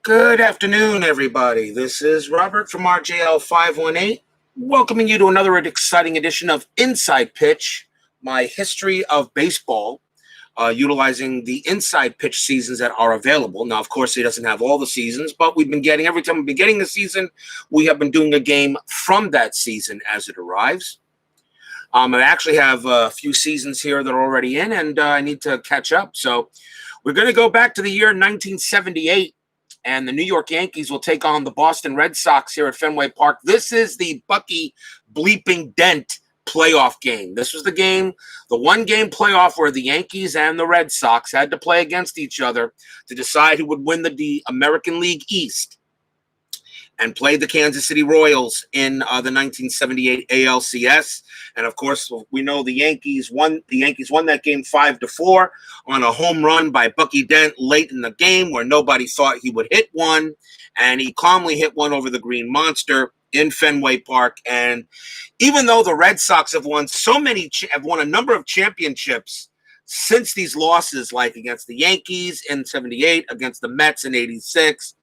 Good afternoon, everybody. This is Robert from RJL 518, welcoming you to another exciting edition of Inside Pitch, my history of baseball, utilizing the inside pitch seasons that are available. Now, of course, he doesn't have all the seasons, but every time we've been getting the season, we have been doing a game from that season as it arrives. I actually have a few seasons here that are already in, and I need to catch up. So we're going to go back to the year 1978. And the New York Yankees will take on the Boston Red Sox here at Fenway Park. This is the Bucky bleeping Dent playoff game. This was the one-game playoff where the Yankees and the Red Sox had to play against each other to decide who would win the American League East, and played the Kansas City Royals in the 1978 ALCS. And of course, we know the Yankees won. The Yankees won that game 5-4 on a home run by Bucky Dent late in the game, where nobody thought he would hit one, and he calmly hit one over the Green Monster in Fenway Park. And even though the Red Sox have won a number of championships since these losses, like against the Yankees in '78, against the Mets in '86,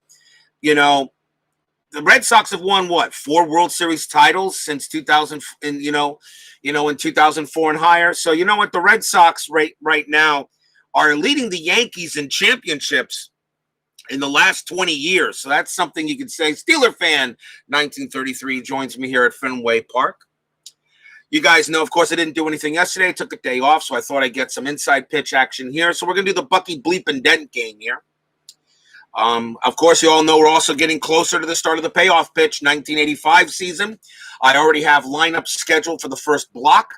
the Red Sox have won 4 World Series titles since 2000, in 2004 and higher. So you know what, the Red Sox right now are leading the Yankees in championships in the last 20 years. So that's something you could say. Steeler fan 1933 joins me here at Fenway Park. You guys know, of course, I didn't do anything yesterday. I took a day off, so I thought I'd get some inside pitch action here. So we're going to do the Bucky Bleep and Dent game here. Of course, you all know we're also getting closer to the start of the Payoff Pitch 1985 season. I already have lineups scheduled for the first block,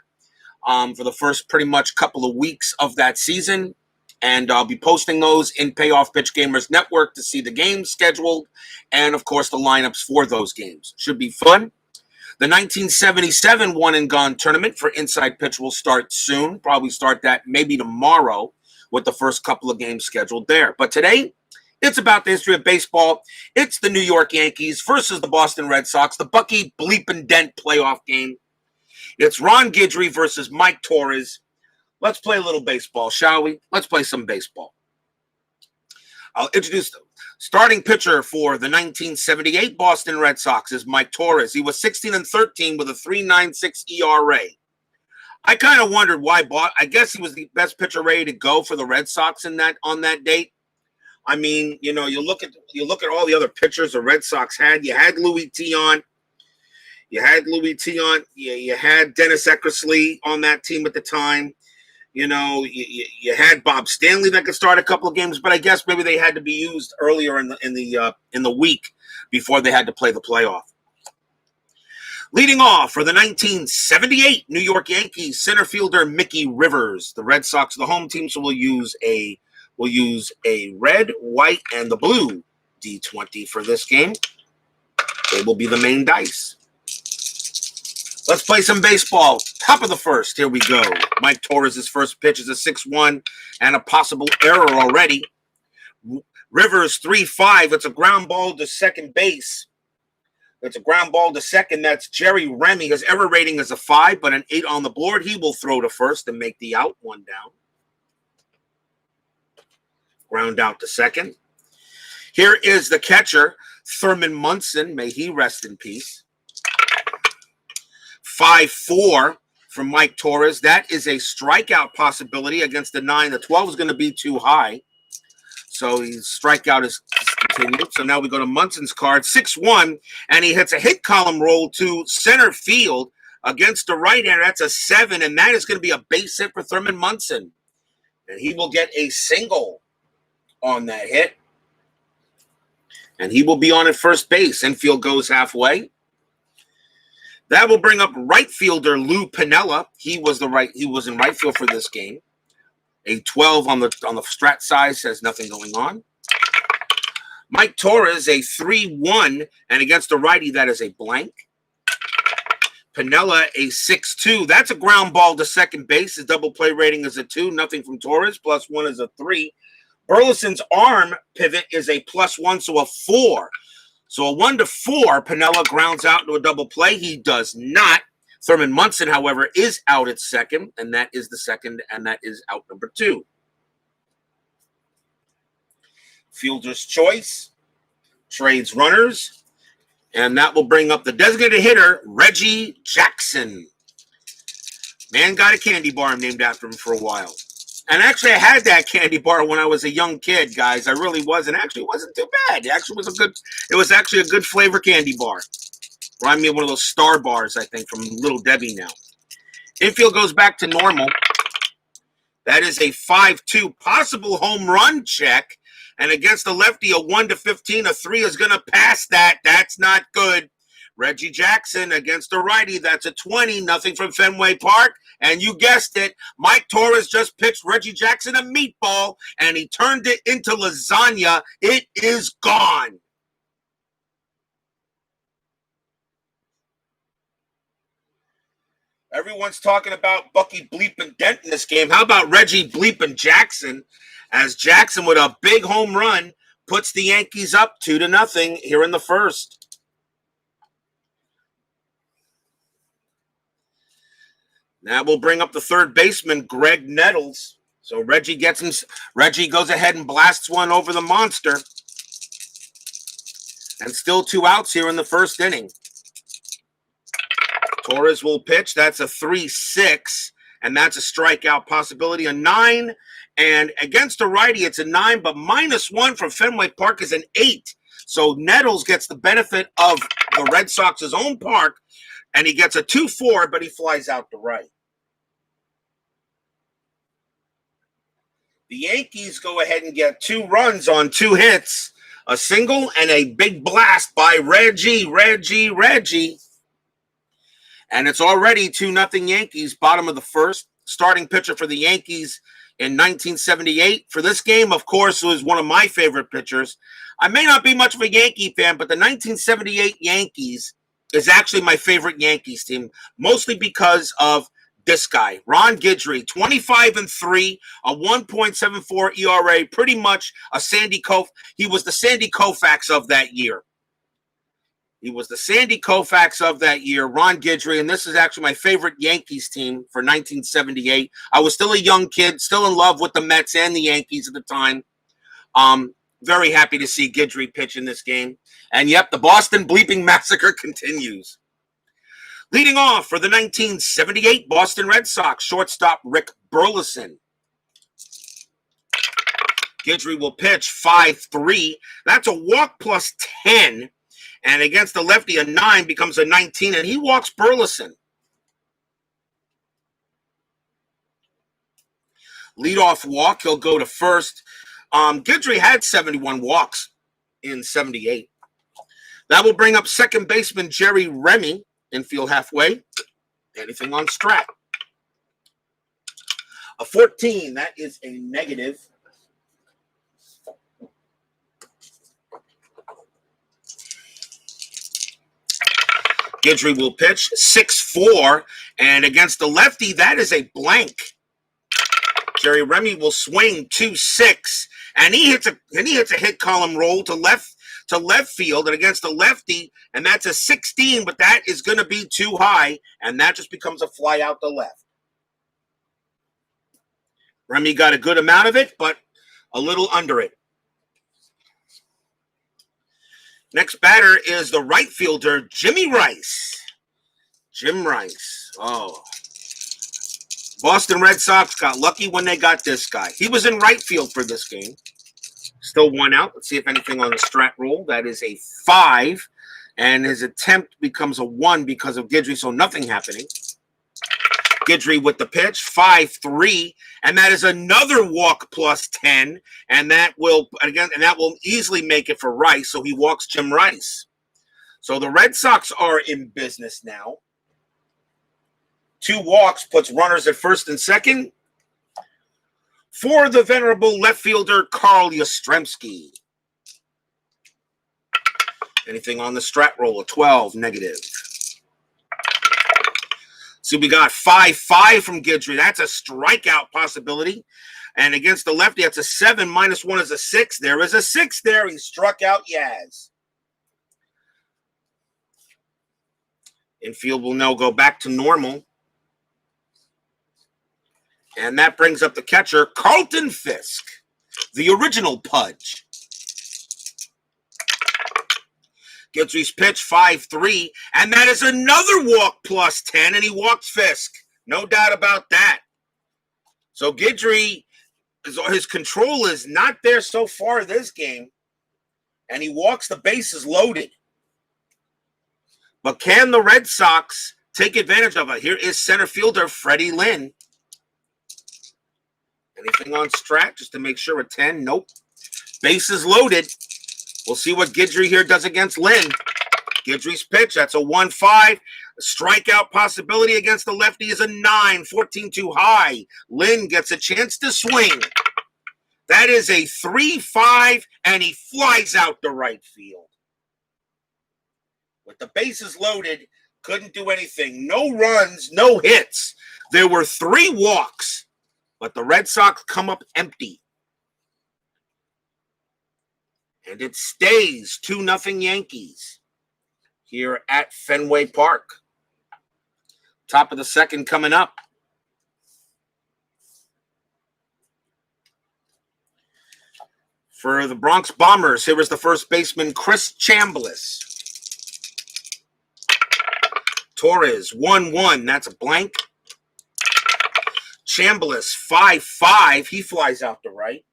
for the first pretty much couple of weeks of that season. And I'll be posting those in Payoff Pitch Gamers Network to see the games scheduled and, of course, the lineups for those games. Should be fun. The 1977 One and Gone tournament for Inside Pitch will start soon. Probably start that maybe tomorrow with the first couple of games scheduled there. But today, it's about the history of baseball. It's the New York Yankees versus the Boston Red Sox, the Bucky Bleep and Dent playoff game. It's Ron Guidry versus Mike Torres. Let's play a little baseball, shall we? Let's play some baseball. I'll introduce the starting pitcher for the 1978 Boston Red Sox is Mike Torres. He was 16-13 with a 3.96 ERA. I kind of wondered why. I guess he was the best pitcher ready to go for the Red Sox on that date. I mean, you look at all the other pitchers the Red Sox had. You had Louis Tion. You had Dennis Eckersley on that team at the time. You had Bob Stanley that could start a couple of games, but I guess maybe they had to be used earlier in the week before they had to play the playoff. Leading off for the 1978 New York Yankees, center fielder Mickey Rivers. The Red Sox, the home team, so we'll use a red, white, and the blue D20 for this game. They will be the main dice. Let's play some baseball. Top of the first. Here we go. Mike Torres' first pitch is a 6-1 and a possible error already. Rivers 3-5. It's a ground ball to second base. It's a ground ball to second. That's Jerry Remy. His error rating is a 5, but an 8 on the board. He will throw to first and make the out, 1 down. Ground out to second. Here is the catcher, Thurman Munson. May he rest in peace. 5-4 from Mike Torres. That is a strikeout possibility against the 9. The 12 is going to be too high. So his strikeout is continued. So now we go to Munson's card. 6-1, and he hits a hit column roll to center field against the right hander. That's a 7, and that is going to be a base hit for Thurman Munson. And he will get a single on that hit. And he will be on at first base. Infield goes halfway. That will bring up right fielder Lou Piniella. He was in right field for this game. A 12 on the strat size says nothing going on. Mike Torres, a 3-1, and against the righty, that is a blank. Piniella, a 6-2. That's a ground ball to second base. His double play rating is a 2. Nothing from Torres. +1 is a 3. Burleson's arm pivot is a +1, so a 4. So a 1-4, Piniella grounds out into a double play. He does not. Thurman Munson, however, is out at second, and that is the second, and that is out number 2. Fielder's choice. trades runners. And that will bring up the designated hitter, Reggie Jackson. Man got a candy bar named after him for a while. And actually, I had that candy bar when I was a young kid, guys. I really was. And actually, it wasn't too bad. It was actually a good flavor candy bar. Remind me of one of those Star bars, I think, from Little Debbie now. Infield goes back to normal. That is a 5-2 possible home run check. And against the lefty, a 1-15, a 3 is going to pass that. That's not good. Reggie Jackson against the righty. That's a 20, nothing from Fenway Park. And you guessed it, Mike Torres just pitched Reggie Jackson a meatball, and he turned it into lasagna. It is gone. Everyone's talking about Bucky bleeping Dent in this game. How about Reggie bleeping Jackson? As Jackson with a big home run puts the Yankees up 2-0 here in the first. That will bring up the third baseman, Greg Nettles. So Reggie goes ahead and blasts one over the monster. And still 2 outs here in the first inning. Torres will pitch. That's a 3-6. And that's a strikeout possibility. A 9. And against the righty, it's a 9. But -1 from Fenway Park is an 8. So Nettles gets the benefit of the Red Sox's own park. And he gets a 2-4, but he flies out to right. The Yankees go ahead and get 2 runs on 2 hits, a single and a big blast by Reggie. And it's already 2-0 Yankees, bottom of the first. Starting pitcher for the Yankees in 1978. For this game, of course, was one of my favorite pitchers. I may not be much of a Yankee fan, but the 1978 Yankees is actually my favorite Yankees team, mostly because of this guy, Ron Guidry, 25-3, a 1.74 ERA, pretty much a he was the Sandy Koufax of that year. Ron Guidry, and this is actually my favorite Yankees team for 1978. I was still a young kid, still in love with the Mets and the Yankees at the time. Very happy to see Guidry pitch in this game. And yep, the Boston bleeping massacre continues. Leading off for the 1978 Boston Red Sox, shortstop Rick Burleson. Guidry will pitch 5-3. That's a walk plus 10. And against the lefty, a 9 becomes a 19, and he walks Burleson. Leadoff walk, he'll go to first. Guidry had 71 walks in 78. That will bring up second baseman Jerry Remy. Infield halfway. Anything on Strat? A 14. That is a negative. Guidry will pitch 6-4. And against the lefty, that is a blank. Jerry Remy will swing 2-6. And he hits a hit column roll to left field and against the lefty, and that's a 16, but that is going to be too high, and that just becomes a fly out the left. Remy got a good amount of it, but a little under it. Next batter is the right fielder, Jimmy Rice. Jim Rice. Oh. Boston Red Sox got lucky when they got this guy. He was in right field for this game. Still 1 out. Let's see if anything on the Strat roll. That is a 5. And his attempt becomes a 1 because of Guidry, so nothing happening. Guidry with the pitch, 5-3. And that is another walk plus 10. And that will easily make it for Rice. So he walks Jim Rice. So the Red Sox are in business now. 2 walks puts runners at first and second. For the venerable left fielder, Carl Yastrzemski. Anything on the Strat roll? A 12, negative. So we got 5-5 from Guidry. That's a strikeout possibility. And against the lefty, that's a 7. -1 is a 6. There is a 6 there. He struck out Yaz. Infield will now go back to normal. And that brings up the catcher, Carlton Fisk, the original Pudge. Guidry's pitch, 5-3, and that is another walk plus 10, and he walks Fisk. No doubt about that. So Guidry, his control is not there so far this game, and he walks the bases loaded. But can the Red Sox take advantage of it? Here is center fielder Freddie Lynn. Anything on Strat just to make sure a 10? Nope. Bases loaded. We'll see what Guidry here does against Lynn. Guidry's pitch, that's a 1-5. A strikeout possibility against the lefty is a 9, 14 too high. Lynn gets a chance to swing. That is a 3-5, and he flies out to right field. With the bases loaded, couldn't do anything. No runs, no hits. There were 3 walks, but the Red Sox come up empty. And it stays 2-0 Yankees here at Fenway Park. Top of the second coming up. For the Bronx Bombers, here was the first baseman, Chris Chambliss. Torres, 1-1. That's a blank. Chambliss, 5-5. He flies out to right.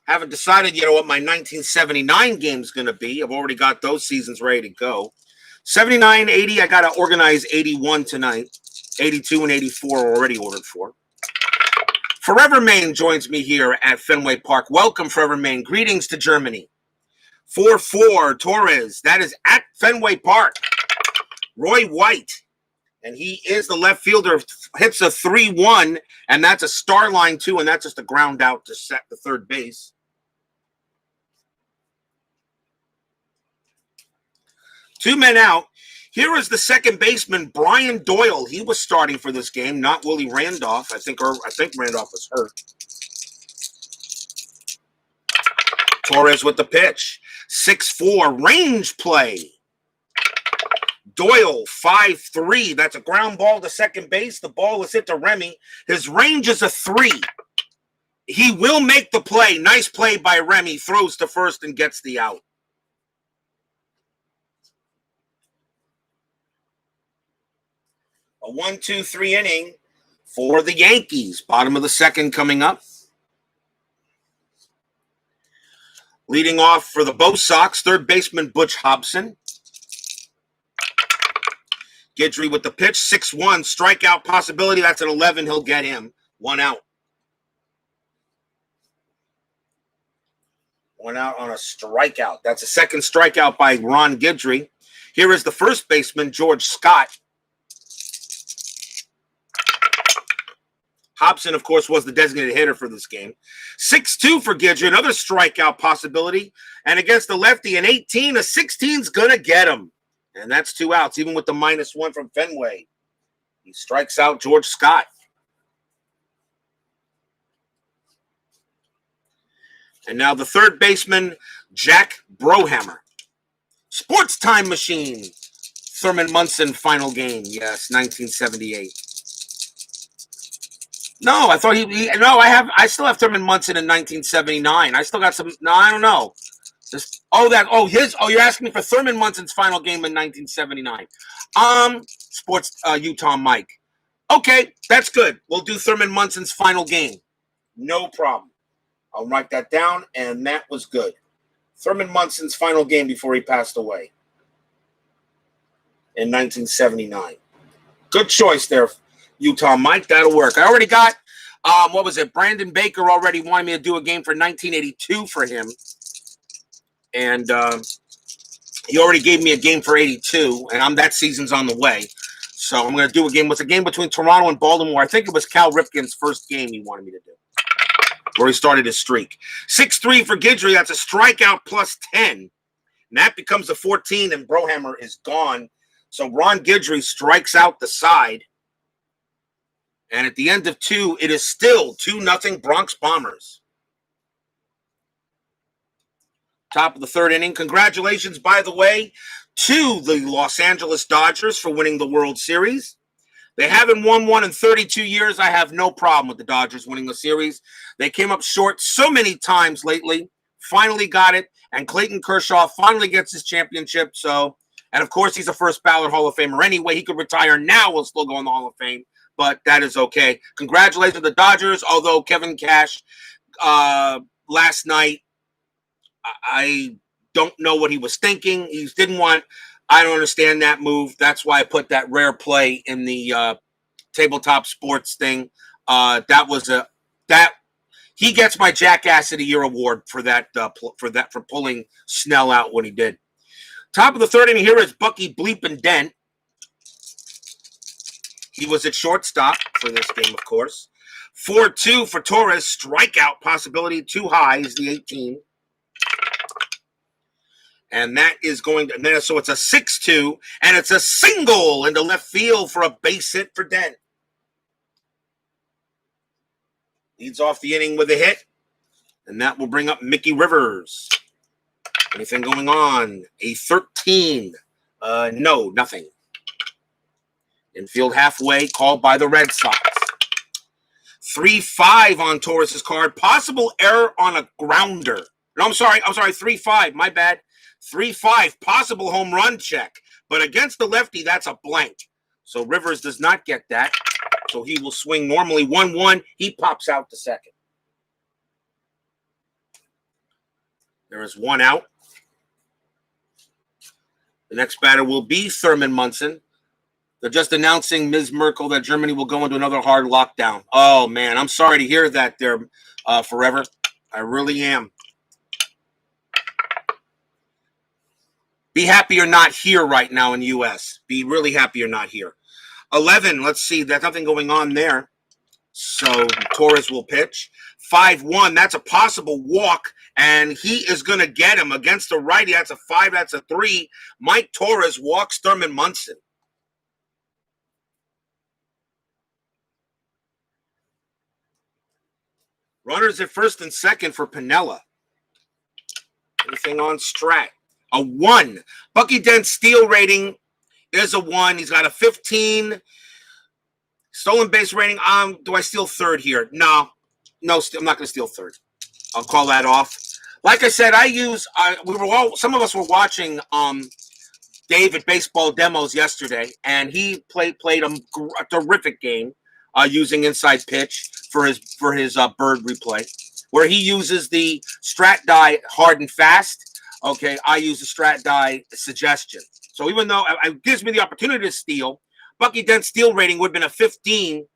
Haven't decided yet what my 1979 game is going to be. I've already got those seasons ready to go. 79, 80, I got to organize 81 tonight. 82 and 84 are already ordered for. Forever Maine joins me here at Fenway Park. Welcome, Forever Maine. Greetings to Germany. 4-4, Torres. That is at Fenway Park. Roy White. And he is the left fielder, hits a 3-1, and that's a star line, too, and that's just a ground out to set the third base. Two men out. Here is the second baseman, Brian Doyle. He was starting for this game, not Willie Randolph. I think Randolph was hurt. Torres with the pitch. 6-4, range play. Doyle, 5-3. That's a ground ball to second base. The ball is hit to Remy. His range is a 3. He will make the play. Nice play by Remy. Throws to first and gets the out. A 1-2-3 inning for the Yankees. Bottom of the second coming up. Leading off for the Bo Sox, third baseman Butch Hobson. Guidry with the pitch, 6-1, strikeout possibility. That's an 11. He'll get him. 1 out. 1 out on a strikeout. That's a second strikeout by Ron Guidry. Here is the first baseman, George Scott. Hobson, of course, was the designated hitter for this game. 6-2 for Guidry, another strikeout possibility. And against the lefty, an 18, a 16's going to get him. And that's 2 outs, even with the -1 from Fenway. He strikes out George Scott. And now the third baseman, Jack Brohammer. Sports Time Machine. Thurman Munson final game. Yes, 1978. No, I thought I still have Thurman Munson in 1979. I still got some. No, I don't know. You're asking me for Thurman Munson's final game in 1979. Sports Utah Mike. Okay, that's good. We'll do Thurman Munson's final game. No problem. I'll write that down, and that was good. Thurman Munson's final game before he passed away in 1979. Good choice there, Utah Mike. That'll work. I already got, Brandon Baker already wanted me to do a game for 1982 for him. And he already gave me a game for 82, and that season's on the way. So I'm going to do a game. It was a game between Toronto and Baltimore. I think it was Cal Ripken's first game he wanted me to do, where he started his streak. 6-3 for Guidry. That's a strikeout plus 10. And that becomes a 14, and Brohammer is gone. So Ron Guidry strikes out the side. And at the end of 2, it is still 2-0 Bronx Bombers. Top of the third inning. Congratulations, by the way, to the Los Angeles Dodgers for winning the World Series. They haven't won one in 32 years. I have no problem with the Dodgers winning the series. They came up short so many times lately, finally got it, And Clayton Kershaw finally gets his championship. So, and of course, he's a first ballot Hall of Famer anyway. He could retire now and still go in the Hall of Fame, but that is okay. Congratulations to the Dodgers, although Kevin Cash last night, I don't know what he was thinking. He didn't want, I don't understand that move. That's why I put that rare play in the tabletop sports thing. He gets my Jackass of the Year award for for pulling Snell out when he did. Top of the third inning here is Bucky bleeping Dent. He was at shortstop for this game, of course. 4-2 for Torres. Strikeout possibility too high is the 18. And that is going to, so it's a 6-2, and it's a single into left field for a base hit for Dent. Leads off the inning with a hit, and that will bring up Mickey Rivers. Anything going on? A 13. No, nothing. Infield halfway, called by the Red Sox. 3-5 on Torres' card. Possible error on a grounder. No, I'm sorry, 3-5. My bad. 3-5. Possible home run check. But against the lefty, that's a blank. So Rivers does not get that. So he will swing normally 1-1. He pops out to second. There is one out. The next batter will be Thurman Munson. They're just announcing, Ms. Merkel, that Germany will go into another hard lockdown. Oh, man, I'm sorry to hear that there, Forever. I really am. Be happy you're not here right now in the U.S. Be really happy you're not here. 11, let's see. There's nothing going on there. So Torres will pitch. 5-1, that's a possible walk, and he is going to get him against the righty. That's a 5, that's a 3. Mike Torres walks Thurman Munson. Runners at first and second for Piniella. Anything on Strat? A 1. Bucky Dent's steal rating is a 1. He's got a 15. Stolen base rating. Do I steal third here? No, I'm not going to steal third. I'll call that off. Like I said, some of us were watching David baseball demos yesterday, and he played a terrific game using inside pitch for his bird replay, where he uses the Strat die hard and fast. Okay, I use the Strat die suggestion. So even though it gives me the opportunity to steal, Bucky Dent's steal rating would have been a 15,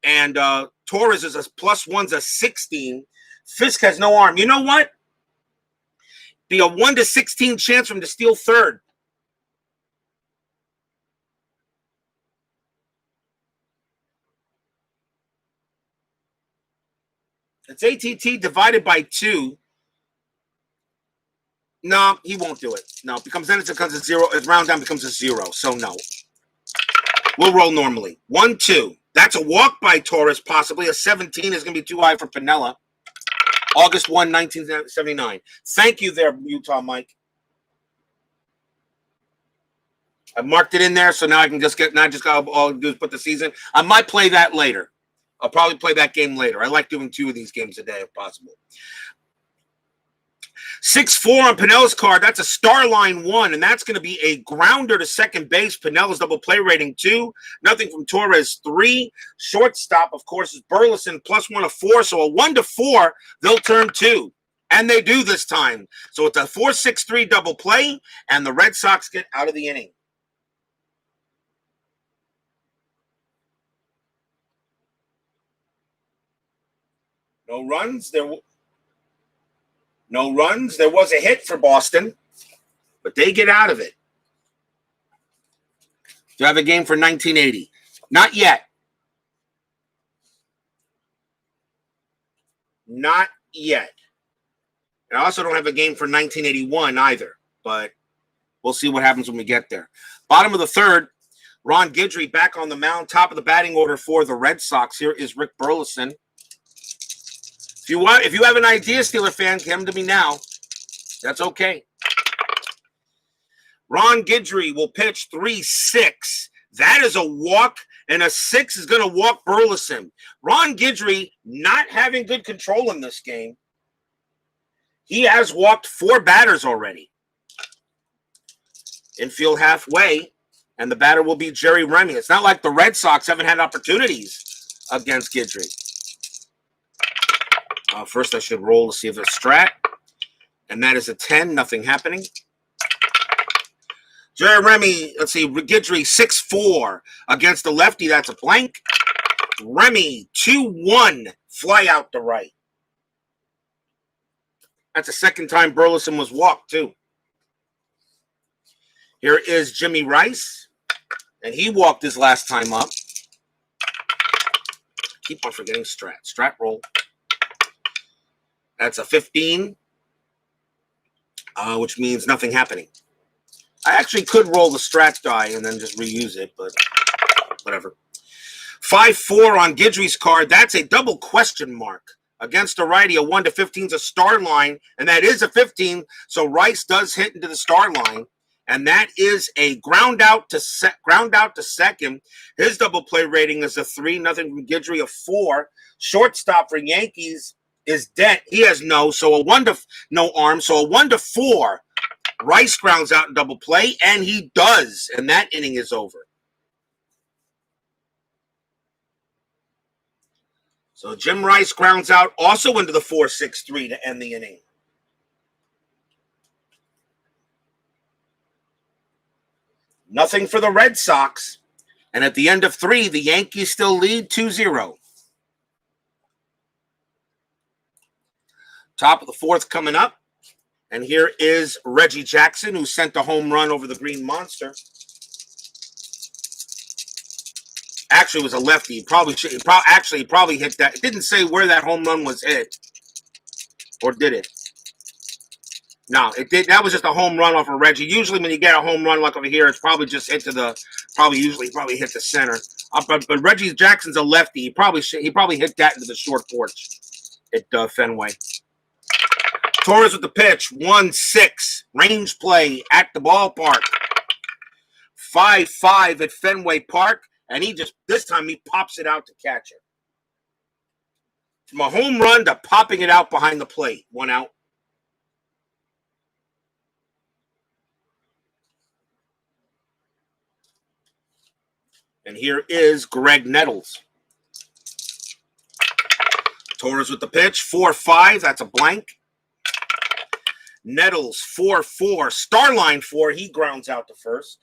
and Torres is a +1's a 16. Fisk has no arm. You know what? Be a 1 to 16 chance for him to steal third. It's ATT divided by 2. No, he won't do it. No, it becomes a 0. It round down becomes a 0. So no. We'll roll normally. 1-2. That's a walk by Torres, possibly. A 17 is going to be too high for Piniella. August 1, 1979. Thank you there, Utah Mike. I marked it in there, so now I can just all do is put the season. I might play that later. I'll probably play that game later. I like doing 2 of these games a day if possible. 6-4 on Pinella's card. That's a star line 1, and that's going to be a grounder to second base. Pinella's double play rating 2. Nothing from Torres 3. Shortstop, of course, is Burleson +1 of 4. So a 1 to 4, they'll turn 2. And they do this time. So it's a 4-6-3 double play, and the Red Sox get out of the inning. No runs. No runs. There was a hit for Boston, but they get out of it. Do you have a game for 1980? Not yet. Not yet. And I also don't have a game for 1981 either, but we'll see what happens when we get there. Bottom of the third, Ron Guidry back on the mound, top of the batting order for the Red Sox. Here is Rick Burleson. If you have an idea, Steeler fan, come to me now. That's okay. Ron Guidry will pitch 3-6. That is a walk, and a 6 is going to walk Burleson. Ron Guidry not having good control in this game. He has walked 4 batters already. Infield halfway, and the batter will be Jerry Remy. It's not like the Red Sox haven't had opportunities against Guidry. First, I should roll to see if it's strat. And that is a 10, nothing happening. Jerry Remy, let's see, Guidry 6-4 against the lefty. That's a blank. Remy 2-1, fly out to right. That's the second time Burleson was walked, too. Here is Jimmy Rice, and he walked his last time up. Keep on forgetting strat. Strat roll. That's a 15, which means nothing happening. I actually could roll the strat die and then just reuse it, but whatever. 5-4 on Guidry's card. That's a double question mark. Against a righty, a 1 to 15 is a star line, and that is a 15, so Rice does hit into the star line. And that is a ground out to second. His double play rating is a 3, nothing from Guidry, a 4. Shortstop for Yankees is Dent. He has no arm, so a 1 to 4. Rice grounds out in double play, and he does, and that inning is over. So Jim Rice grounds out also into the 4-6-3 to end the inning. Nothing for the Red Sox. And at the end of 3, the Yankees still lead 2-0. Top of the 4th coming up. And here is Reggie Jackson, who sent a home run over the Green Monster. Actually, it was a lefty. He probably hit that. It didn't say where that home run was hit. Or did it? No, it did. That was just a home run off of Reggie. Usually, when you get a home run like over here, it's probably just hit to the probably hit the center. But Reggie Jackson's a lefty. He probably hit that into the short porch at Fenway. Torres with the pitch, 1-6 range play at the ballpark. 5-5 at Fenway Park, and this time he pops it out to catch it. From a home run to popping it out behind the plate, 1 out. And here is Greg Nettles. Torres with the pitch, 4-5. That's a blank. Nettles, 4-4. Starline 4. He grounds out to first.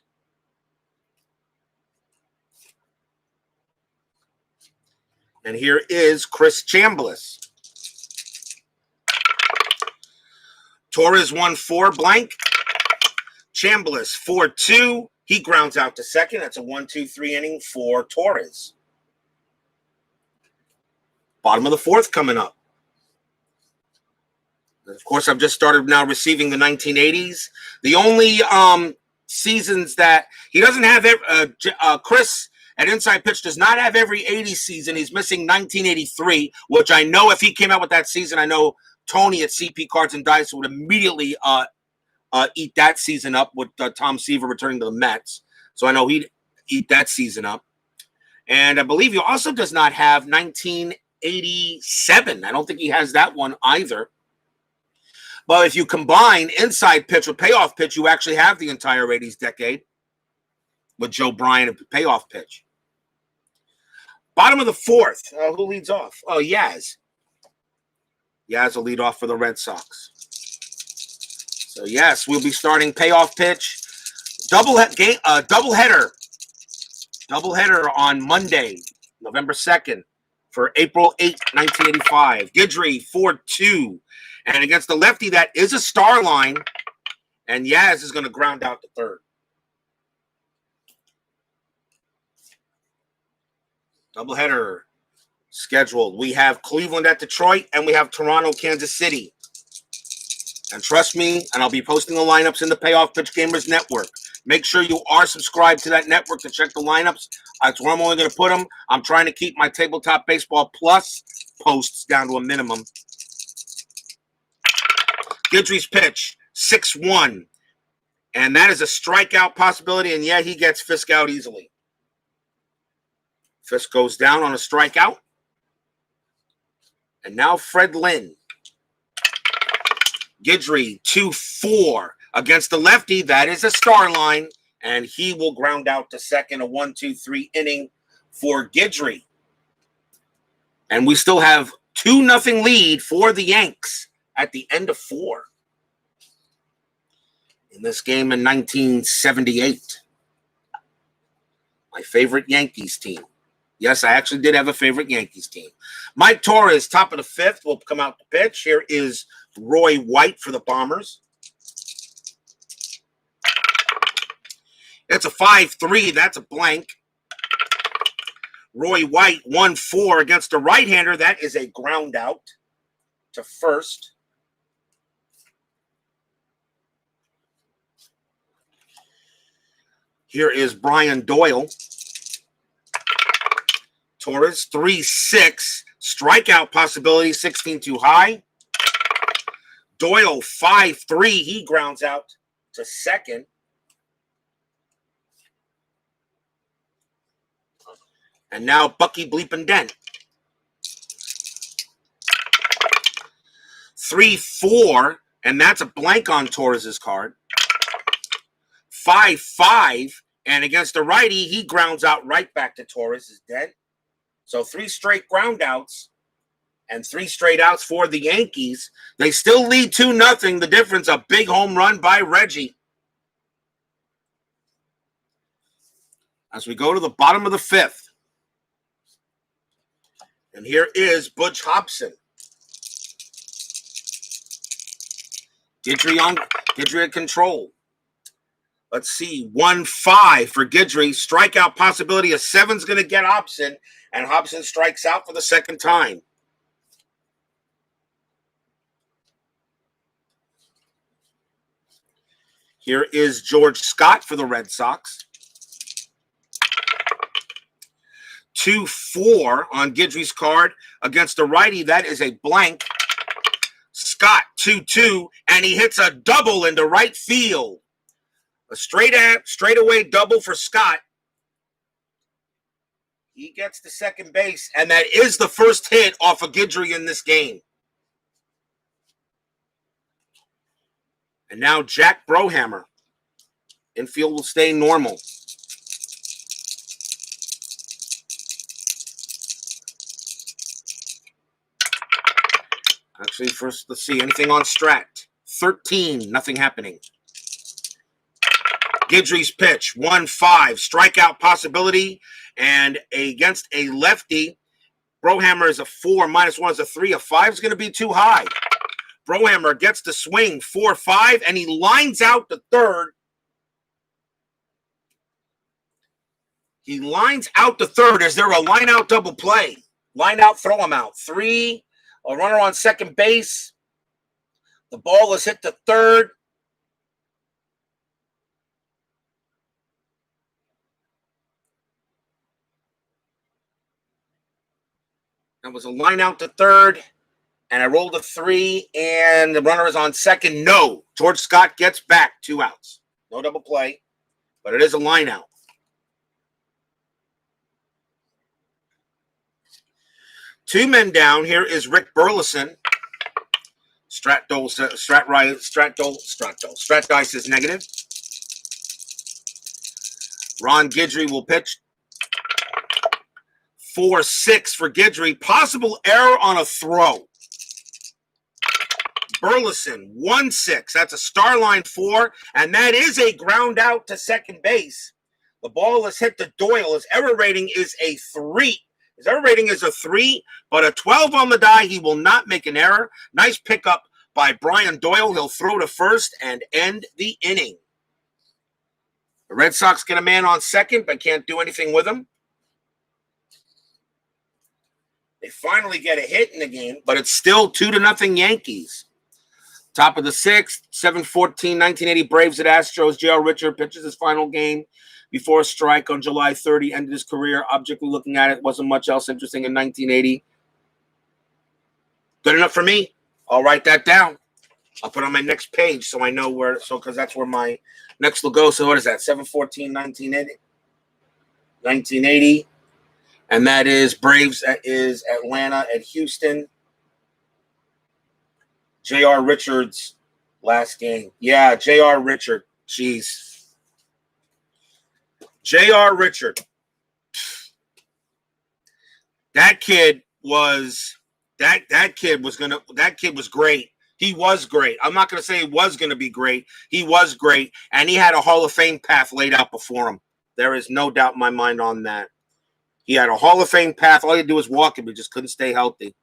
And here is Chris Chambliss. Torres 1-4, blank. Chambliss, 4-2. He grounds out to second. That's a 1-2-3 inning for Torres. Bottom of the 4th coming up. Of course, I've just started now receiving the 1980s. The only seasons that he doesn't have, Chris at Inside Pitch does not have every 80s season. He's missing 1983, which I know if he came out with that season, I know Tony at CP Cards and Dice would immediately eat that season up with Tom Seaver returning to the Mets. So I know he'd eat that season up. And I believe he also does not have 1987. I don't think he has that one either. But if you combine Inside Pitch with Payoff Pitch, you actually have the entire 80s decade with Joe Bryant and Payoff Pitch. Bottom of the 4th. Who leads off? Oh, Yaz. Yaz will lead off for the Red Sox. So, yes, we'll be starting Payoff Pitch. Doubleheader on Monday, November 2nd for April 8th, 1985. Guidry, 4-2. And against the lefty, that is a star line. And Yaz is going to ground out to third. Doubleheader scheduled. We have Cleveland at Detroit, and we have Toronto, Kansas City. And trust me, and I'll be posting the lineups in the Payoff Pitch Gamers Network. Make sure you are subscribed to that network to check the lineups. That's where I'm only going to put them. I'm trying to keep my Tabletop Baseball Plus posts down to a minimum. Guidry's pitch, 6-1. And that is a strikeout possibility, and yeah, he gets Fisk out easily. Fisk goes down on a strikeout. And now Fred Lynn. Guidry 2-4 against the lefty. That is a star line, and he will ground out to second. A 1-2-3 inning for Guidry. And we still have 2-0 lead for the Yanks at the end of 4. In this game in 1978. My favorite Yankees team. Yes, I actually did have a favorite Yankees team. Mike Torres, top of the 5th, will come out to pitch. Here is Roy White for the Bombers. It's a 5-3. That's a blank. Roy White, 1-4 against a right-hander. That is a ground out to first. Here is Brian Doyle. Torres, 3-6. Strikeout possibility, 16 too high. Doyle, 5-3. He grounds out to second. And now Bucky bleeping Dent. 3-4, and that's a blank on Torres's card. 5-5, and against the righty, he grounds out right back to Torres's Dent. So 3 straight ground outs and 3 straight outs for the Yankees. They still lead 2-0. The difference, a big home run by Reggie. As we go to the bottom of the 5th. And here is Butch Hobson. Guidry at control. Let's see, 1-5 for Guidry. Strikeout possibility of 7's going to get Hobson, and Hobson strikes out for the second time. Here is George Scott for the Red Sox. 2-4 on Guidry's card against the righty. That is a blank. Scott, 2-2, and he hits a double into right field. A straightaway double for Scott. He gets to second base, and that is the first hit off of Guidry in this game. And now Jack Brohammer. Infield will stay normal. Actually, first, let's see. Anything on Strat? 13, nothing happening. Guidry's pitch, 1-5. Strikeout possibility. And against a lefty, Brohammer is a 4. -1 is a 3. A 5 is going to be too high. Brohammer gets the swing, 4-5, and he lines out to third. He lines out to third. Is there a line-out double play? Line-out, throw him out. 3, a runner on second base. The ball is hit to third. That was a line-out to third. And I rolled a 3, and the runner is on second. No. George Scott gets back 2 outs. No double play, but it is a line out. Two men down. Here is Rick Burleson. Strat dice is negative. Ron Guidry will pitch. 4-6 for Guidry. Possible error on a throw. Burleson, 1-6. That's a star line 4, and that is a ground out to second base. The ball is hit to Doyle. His error rating is a 3. His error rating is a 3, but a 12 on the die. He will not make an error. Nice pickup by Brian Doyle. He'll throw to first and end the inning. The Red Sox get a man on second, but can't do anything with him. They finally get a hit in the game, but it's still 2-0 Yankees. Top of the 6th, 7-14, 1980 Braves at Astros. J.R. Richard pitches his final game before a strike on July 30, ended his career. Objectively looking at it, wasn't much else interesting in 1980. Good enough for me. I'll write that down. I'll put it on my next page so I know where, because that's where my next will go. So what is that, 7-14, 1980? 1980. And that is Braves, that is Atlanta at Houston. J.R. Richards last game. Yeah, J.R. Richard. Jeez. J.R. Richard. That kid was great. He was great. I'm not going to say he was going to be great. He was great, and he had a Hall of Fame path laid out before him. There is no doubt in my mind on that. He had a Hall of Fame path. All he had to do was walk him. He just couldn't stay healthy.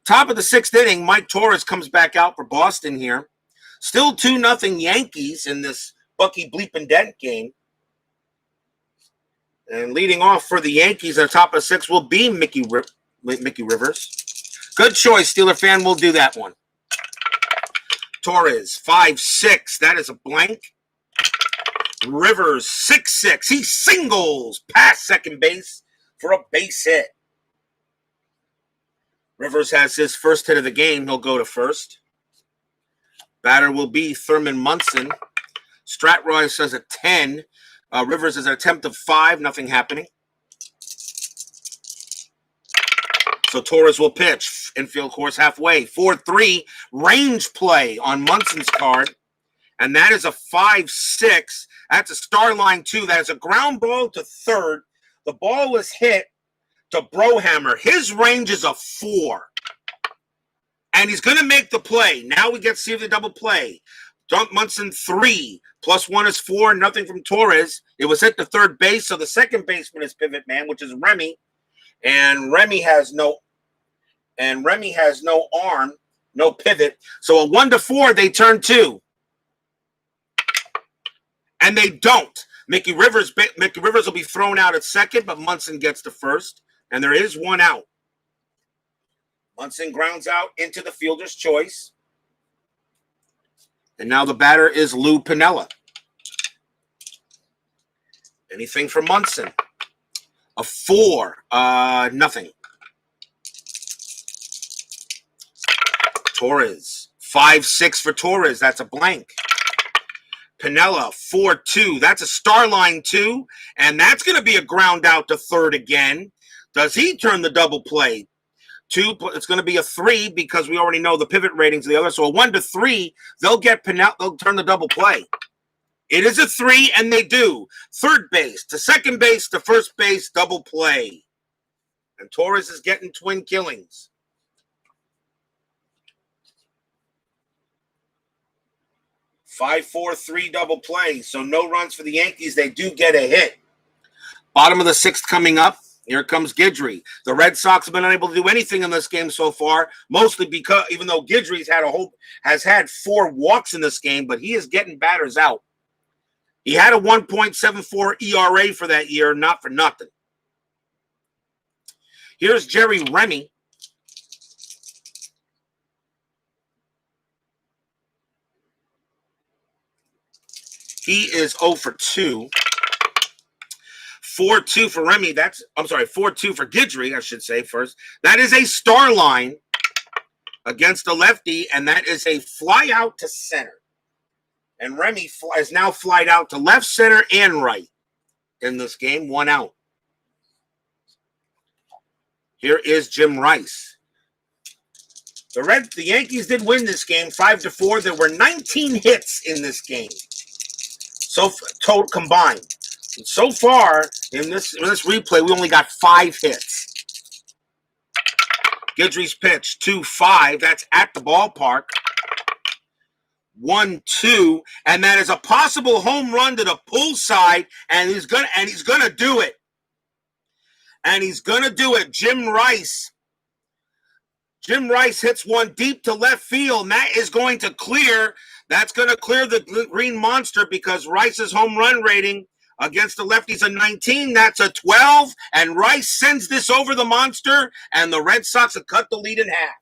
Top of the 6th inning, Mike Torres comes back out for Boston here. Still 2-0 Yankees in this Bucky bleeping Dent game. And leading off for the Yankees at the top of 6 will be Mickey Rivers. Good choice, Steeler fan. We'll do that one. Torres, 5-6. That is a blank. Rivers, 6-6. He singles past second base for a base hit. Rivers has his first hit of the game. He'll go to first. Batter will be Thurman Munson. Stratroy says a 10. Rivers is an attempt of 5. Nothing happening. So Torres will pitch. Infield course halfway. 4-3. Range play on Munson's card. And that is a 5-6. That's a star line 2. That is a ground ball to third. The ball was hit to Brohammer. His range is a 4. And he's going to make the play. Now we get to see the double play. Dunk Munson 3. +1 is 4. Nothing from Torres. It was hit to third base. So the second baseman is pivot man, which is Remy. And Remy has no arm, no pivot. So a 1-4, they turn 2. And they don't. Mickey Rivers will be thrown out at second, but Munson gets to first. And there is 1 out. Munson grounds out into the fielder's choice. And now the batter is Lou Piniella. Anything for Munson? A 4. Nothing. Torres. 5-6 for Torres. That's a blank. Piniella, 4-2. That's a star line 2. And that's going to be a ground out to third again. Does he turn the double play? 2, it's going to be a 3 because we already know the pivot ratings of the other. So a 1-3, they'll get Piniella, they'll turn the double play. It is a 3, and they do. Third base to second base to first base, double play. And Torres is getting twin killings. 5-4-3 double play. So no runs for the Yankees. They do get a hit. Bottom of the 6th coming up. Here comes Guidry. The Red Sox have been unable to do anything in this game so far, mostly because even though Guidry's has had 4 walks in this game, but he is getting batters out. He had a 1.74 ERA for that year, not for nothing. Here's Jerry Remy. He is 0 for 2. 4-2 for Remy. 4-2 for Guidry, I should say first. That is a star line against a lefty, and that is a fly out to center. And Remy is now flied out to left, center, and right in this game. 1 out. Here is Jim Rice. The Yankees did win this game 5-4. There were 19 hits in this game. So total combined. So far in this replay, we only got 5 hits. Guidry's pitch 2-5. That's at the ballpark. 1-2, and that is a possible home run to the pull side, and he's gonna do it. And he's gonna do it. Jim Rice hits one deep to left field, and that is going to clear. That's going to clear the Green Monster because Rice's home run rating against the lefties a 19. That's a 12, and Rice sends this over the Monster, and the Red Sox have cut the lead in half.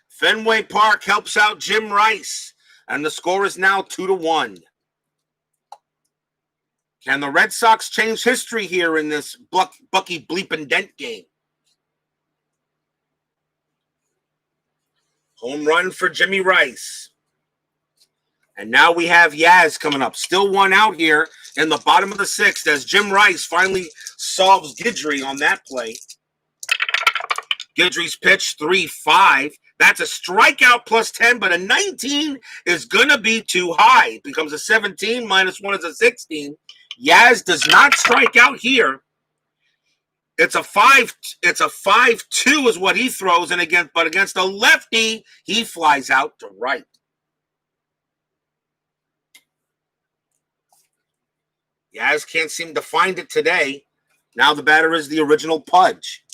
Fenway Park helps out Jim Rice, and the score is now 2-1. Can the Red Sox change history here in this Bucky bleeping Dent game? Home run for Jimmy Rice. And now we have Yaz coming up. Still 1 out here in the bottom of the 6th as Jim Rice finally solves Guidry on that play. Guidry's pitch, 3-5. That's a strikeout plus 10, but a 19 is going to be too high. It becomes a 17, -1 is a 16. Yaz does not strike out here. It's a 5-2 is what he throws, and against a lefty, he flies out to right. Yaz can't seem to find it today. Now the batter is the original Pudge.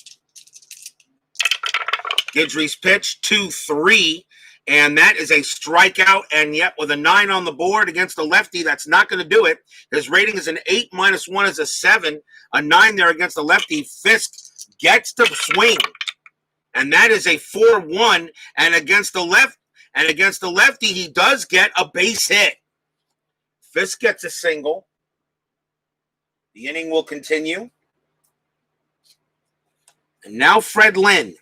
Guidry's pitch, 2-3, and that is a strikeout, and yet with a 9 on the board against a lefty, that's not going to do it. His rating is an 8, -1 is a 7. A 9 there against the lefty. Fisk gets to swing, and that is a 4-1, and against the lefty, he does get a base hit. Fisk gets a single. The inning will continue. And now Fred Lynn.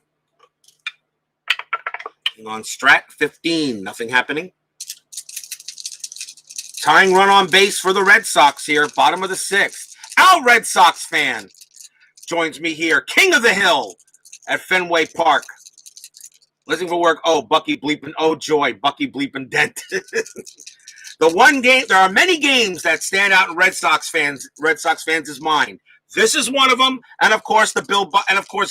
On Strat, 15, nothing happening. Tying run on base for the Red Sox here, bottom of the 6th. Al Red Sox fan joins me here, king of the hill at Fenway Park. Listening for work. Oh, Bucky bleeping. Oh, joy, Bucky bleeping Dent. The one game, there are many games that stand out in Red Sox fans' mind. This is one of them, and of course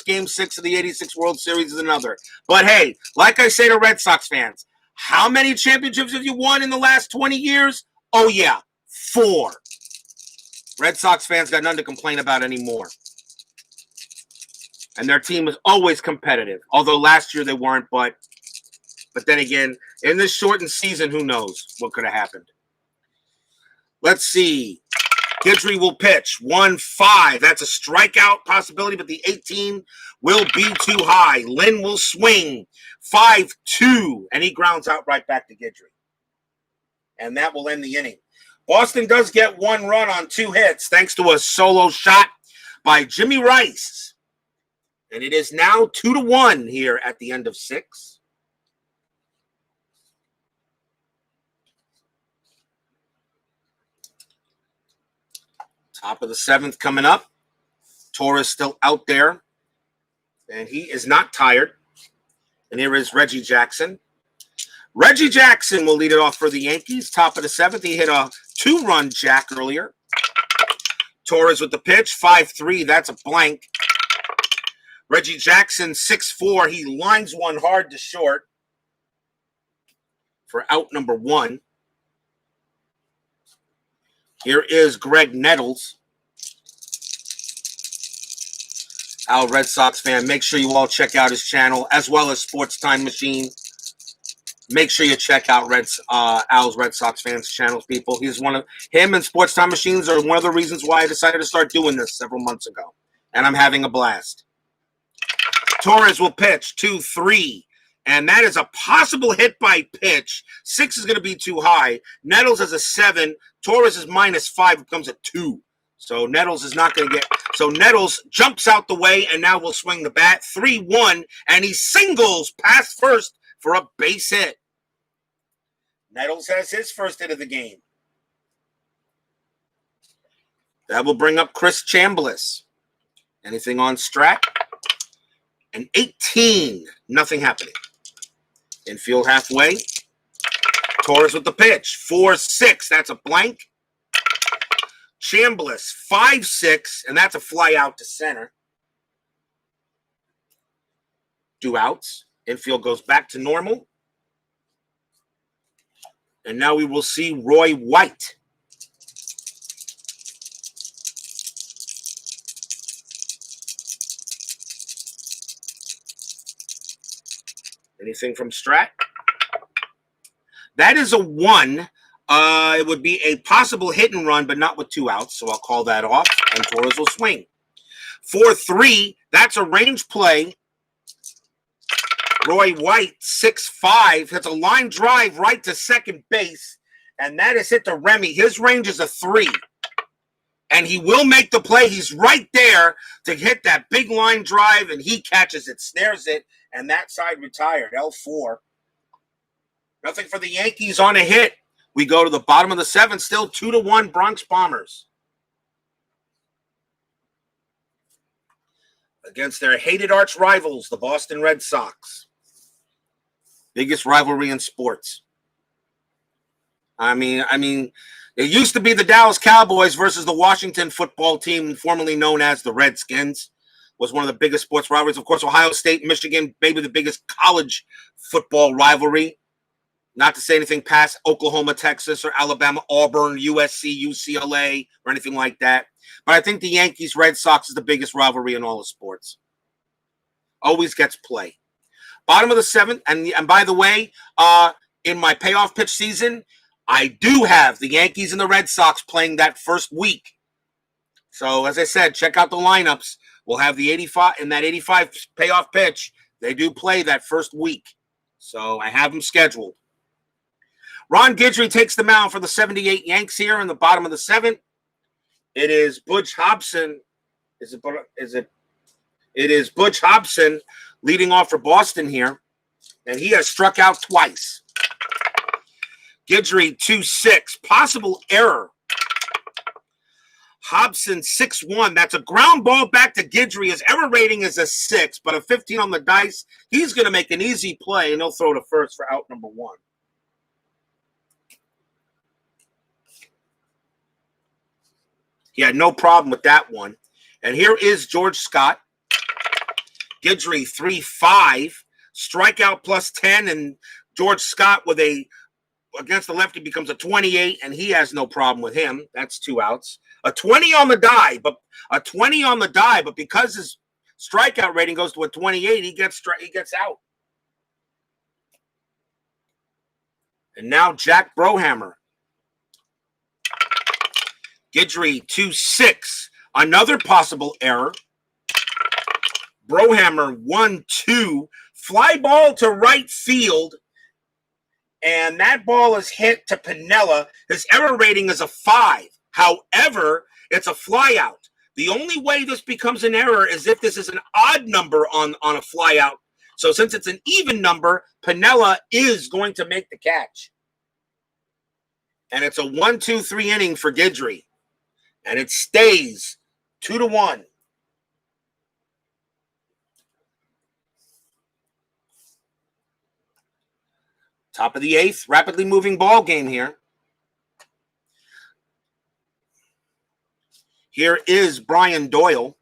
Game 6 of the '86 World Series is another. But hey, like I say to Red Sox fans, how many championships have you won in the last 20 years? Oh yeah, 4. Red Sox fans got nothing to complain about anymore. And their team is always competitive. Although last year they weren't, but then again, in this shortened season, who knows what could have happened. Let's see. Guidry will pitch, 1-5. That's a strikeout possibility, but the 18 will be too high. Lynn will swing, 5-2, and he grounds out right back to Guidry. And that will end the inning. Boston does get 1 run on 2 hits, thanks to a solo shot by Jimmy Rice. And it is now 2-1 here at the end of 6. Top of the 7th coming up. Torres still out there. And he is not tired. And here is Reggie Jackson. Reggie Jackson will lead it off for the Yankees. Top of the 7th. He hit a 2-run jack earlier. Torres with the pitch. 5-3. That's a blank. Reggie Jackson, 6-4. He lines one hard to short for out number 1. Here is Greg Nettles. Al Red Sox fan. Make sure you all check out his channel, as well as Sports Time Machine. Make sure you check out Al's Red Sox fans channels, people. Him and Sports Time Machines are one of the reasons why I decided to start doing this several months ago. And I'm having a blast. Torres will pitch, 2-3. And that is a possible hit by pitch. 6 is going to be too high. Nettles has a 7. Torres is -5. It becomes a 2. So Nettles is not going to get. So Nettles jumps out the way and now will swing the bat. 3-1. And he singles past first for a base hit. Nettles has his first hit of the game. That will bring up Chris Chambliss. Anything on Strat? An 18. Nothing happening. Infield halfway. Torres with the pitch. 4-6. That's a blank. Chambliss, 5-6. And that's a fly out to center. 2 outs. Infield goes back to normal. And now we will see Roy White. Anything from Strat? That is a 1. It would be a possible hit and run, but not with 2 outs. So I'll call that off, and Torres will swing. 4-3. That's a range play. Roy White, 6'5", hits a line drive right to second base, and that is hit to Remy. His range is a 3, and he will make the play. He's right there to hit that big line drive, and he catches it, snares it, and that side retired, L4. Nothing for the Yankees on a hit. We go to the bottom of the 7th, still 2-1 Bronx Bombers. against their hated arch rivals, the Boston Red Sox. Biggest rivalry in sports. I mean, it used to be the Dallas Cowboys versus the Washington football team, formerly known as the Redskins. Was one of the biggest sports rivalries. Of course, Ohio State, Michigan, maybe the biggest college football rivalry. Not to say anything past Oklahoma, Texas, or Alabama, Auburn, USC, UCLA, or anything like that. But I think the Yankees, Red Sox is the biggest rivalry in all of sports. Always gets play. Bottom of the seventh, and by the way, in my payoff pitch season, I do have the Yankees and the Red Sox playing that first week. So, as I said, check out the lineups. We'll have the 85 in that 85 payoff pitch. They do play that first week. So, I have them scheduled. Ron Guidry takes the mound for the 78 Yanks here in the bottom of the seventh. It is Butch Hobson. It is Butch Hobson leading off for Boston here. And he has struck out twice. Guidry 2-6. Possible error. Hobson 6-1. That's a ground ball back to Guidry. His error rating is a 6, but a 15 on the dice. He's going to make an easy play, and he'll throw to first for out number 1. He had no problem with that one. And here is George Scott. Guidry 3-5. Strikeout plus 10. And George Scott with against the lefty becomes a 28, and he has no problem with him. That's 2 outs. A 20 on the die, but because his strikeout rating goes to a 28, he gets out. And now Jack Brohammer. Guidry 2-6. Another possible error. Brohammer 1-2. Fly ball to right field. And that ball is hit to Piniella. His error rating is a 5. However, it's a fly out. The only way this becomes an error is if this is an odd number on a fly out. So since it's an even number, Piniella is going to make the catch. And it's a 1-2-3 inning for Guidry. And it stays 2-1. Top of the 8th, rapidly moving ball game here. Here is Brian Doyle.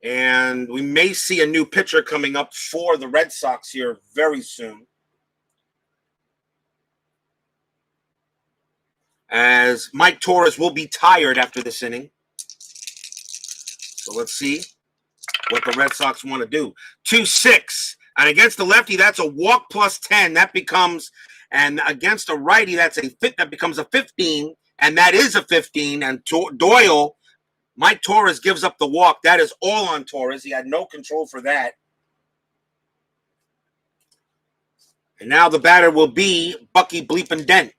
And we may see a new pitcher coming up for the Red Sox here very soon. As Mike Torres will be tired after this inning. So let's see what the Red Sox want to do. 2-6. And against the lefty, that's a walk plus 10. That becomes, and against a righty, that becomes a 15. And that is a 15. And Doyle, Mike Torres gives up the walk. That is all on Torres. He had no control for that. And now the batter will be Bucky bleeping Dent.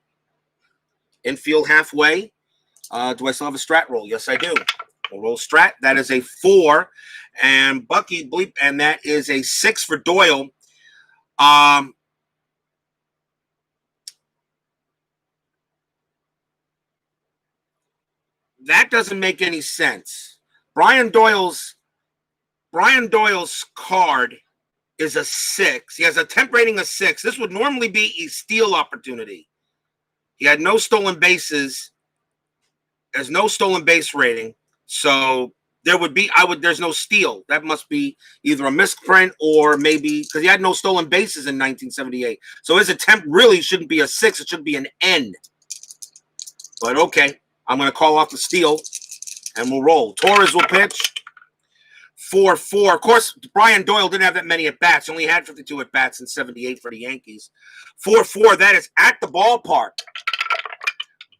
Infield halfway. Do I still have a strat roll? Yes, I do. We'll roll strat. That is a 4. And Bucky bleep, and that is a 6 for Doyle. That doesn't make any sense. Brian Doyle's card is a 6. He has a temp rating of 6. This would normally be a steal opportunity. He had no stolen bases. There's no stolen base rating. So there's no steal. That must be either a misprint or maybe because he had no stolen bases in 1978. So his attempt really shouldn't be a 6. It should be an N. But okay, I'm going to call off the steal and we'll roll. Torres will pitch. 4-4. Of course, Brian Doyle didn't have that many at-bats. Only had 52 at-bats in 78 for the Yankees. 4-4. That is at the ballpark.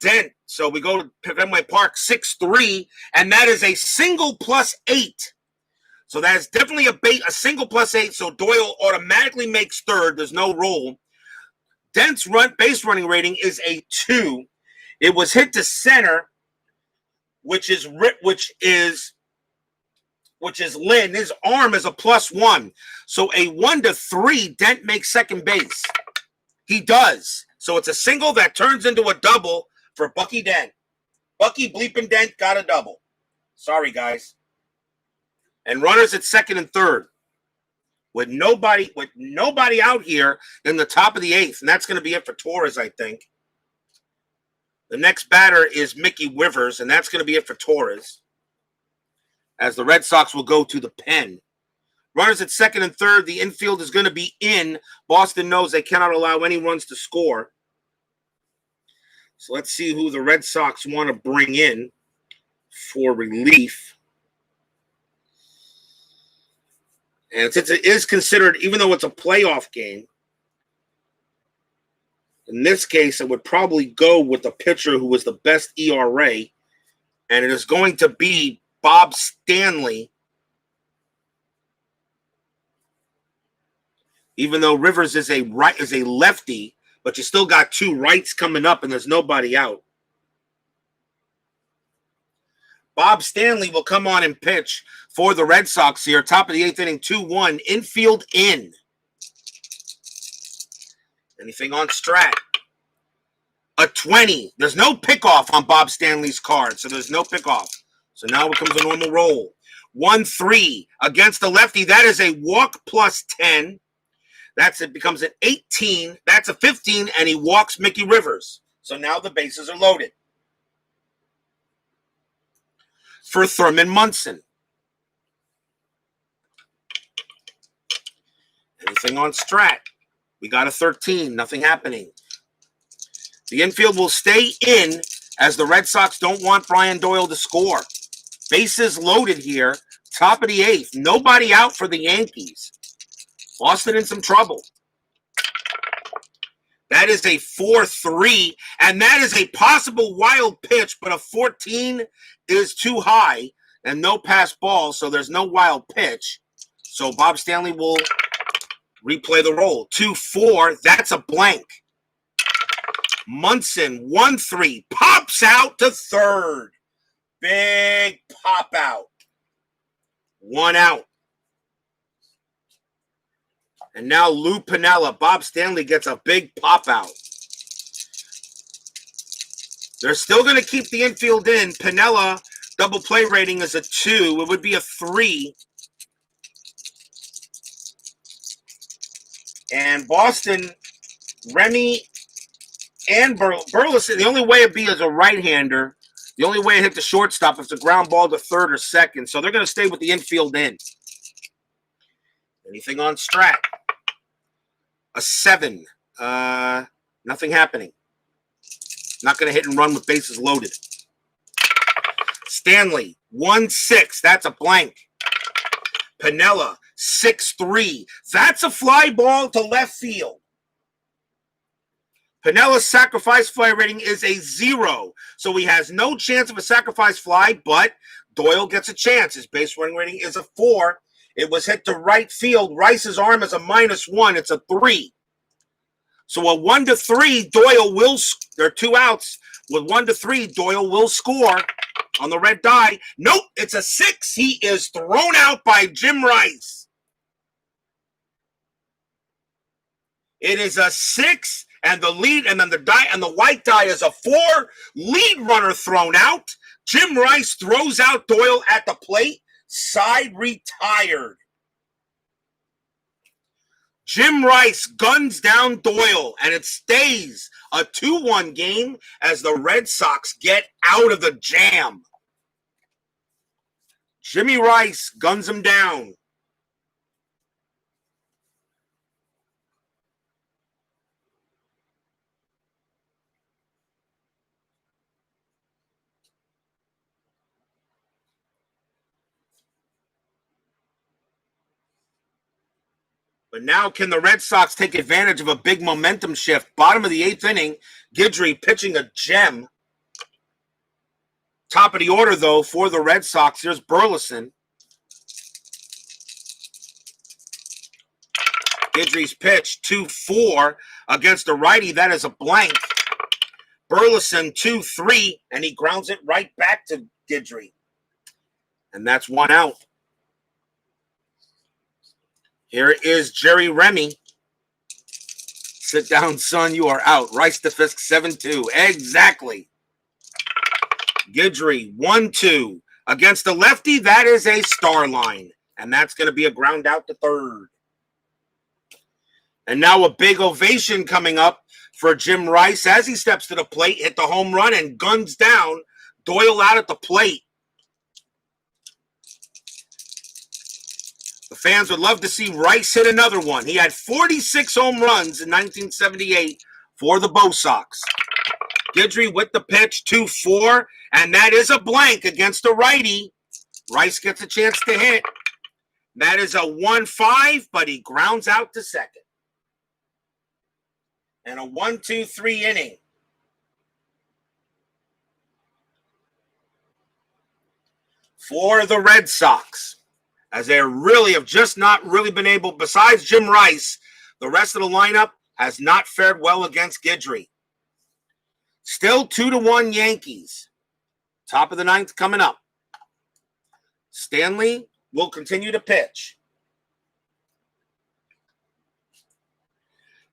Dent. So we go to Fenway Park, 6-3, and that is a single plus 8. So that is definitely a single plus 8. So Doyle automatically makes third. There's no roll. Dent's base running rating is a 2. It was hit to center, which is Lynn. His arm is a +1. So a 1-3. Dent makes second base. He does. So it's a single that turns into a double for Bucky Dent. Bucky bleeping Dent got a double. Sorry, guys. And runners at second and third. With nobody out here in the top of the eighth. And that's going to be it for Torres, I think. The next batter is Mickey Rivers, and that's going to be it for Torres. As the Red Sox will go to the pen. Runners at second and third. The infield is going to be in. Boston knows they cannot allow any runs to score. So let's see who the Red Sox want to bring in for relief. And since it is considered, even though it's a playoff game, in this case, it would probably go with the pitcher who was the best ERA, and it is going to be Bob Stanley. Even though Rivers is a lefty, but you still got two rights coming up, and there's nobody out. Bob Stanley will come on and pitch for the Red Sox here. Top of the eighth inning, 2-1. Infield in. Anything on Strat? A 20. There's no pickoff on Bob Stanley's card, so there's no pickoff. So now it comes a normal roll. 1-3 against the lefty. That is a walk plus 10. It becomes an 18. That's a 15, and he walks Mickey Rivers. So now the bases are loaded. For Thurman Munson. Anything on Strat? We got a 13. Nothing happening. The infield will stay in as the Red Sox don't want Brian Doyle to score. Bases loaded here. Top of the eighth. Nobody out for the Yankees. Boston in some trouble. That is a 4-3, and that is a possible wild pitch, but a 14 is too high, and no pass ball, so there's no wild pitch. So Bob Stanley will replay the roll. 2-4, that's a blank. Munson, 1-3, pops out to third. Big pop out. 1 out. And now Lou Piniella. Bob Stanley gets a big pop out. They're still going to keep the infield in. Piniella, double play rating is a 2. It would be a 3. And Boston, Remy, and Burleson, the only way it'd be as a right-hander. The only way it hit the shortstop is a ground ball to third or second. So they're going to stay with the infield in. Anything on Strat? A 7. Nothing happening. Not going to hit and run with bases loaded. Stanley, 1-6. That's a blank. Piniella, 6-3. That's a fly ball to left field. Pinella's sacrifice fly rating is a 0. So he has no chance of a sacrifice fly, but Doyle gets a chance. His base running rating is a 4. It was hit to right field. Rice's arm is a -1. It's a 3. So a 1-3, Doyle will. There are 2 outs. With 1-3, Doyle will score on the red die. Nope, it's a 6. He is thrown out by Jim Rice. It is a 6, and the lead, and then the die, and the white die is a 4. Lead runner thrown out. Jim Rice throws out Doyle at the plate. Side retired. Jim Rice guns down Doyle, and it stays a 2-1 game as the Red Sox get out of the jam. Jimmy Rice guns him down. But now can the Red Sox take advantage of a big momentum shift? Bottom of the 8th inning, Guidry pitching a gem. Top of the order, though, for the Red Sox, here's Burleson. Guidry's pitch, 2-4 against the righty. That is a blank. Burleson, 2-3, and he grounds it right back to Guidry. And that's 1 out. Here is Jerry Remy. Sit down, son. You are out. Rice to Fisk, 7-2. Exactly. Guidry, 1-2. Against the lefty, that is a star line. And that's going to be a ground out to third. And now a big ovation coming up for Jim Rice as he steps to the plate, hit the home run, and guns down Doyle out at the plate. The fans would love to see Rice hit another one. He had 46 home runs in 1978 for the Bo Sox. Guidry with the pitch, 2-4, and that is a blank against the righty. Rice gets a chance to hit. That is a 1-5, but he grounds out to second. And a 1-2-3 inning. For the Red Sox, as they really have just not really been able, besides Jim Rice, the rest of the lineup has not fared well against Guidry. Still 2-1 Yankees. Top of the ninth coming up. Stanley will continue to pitch.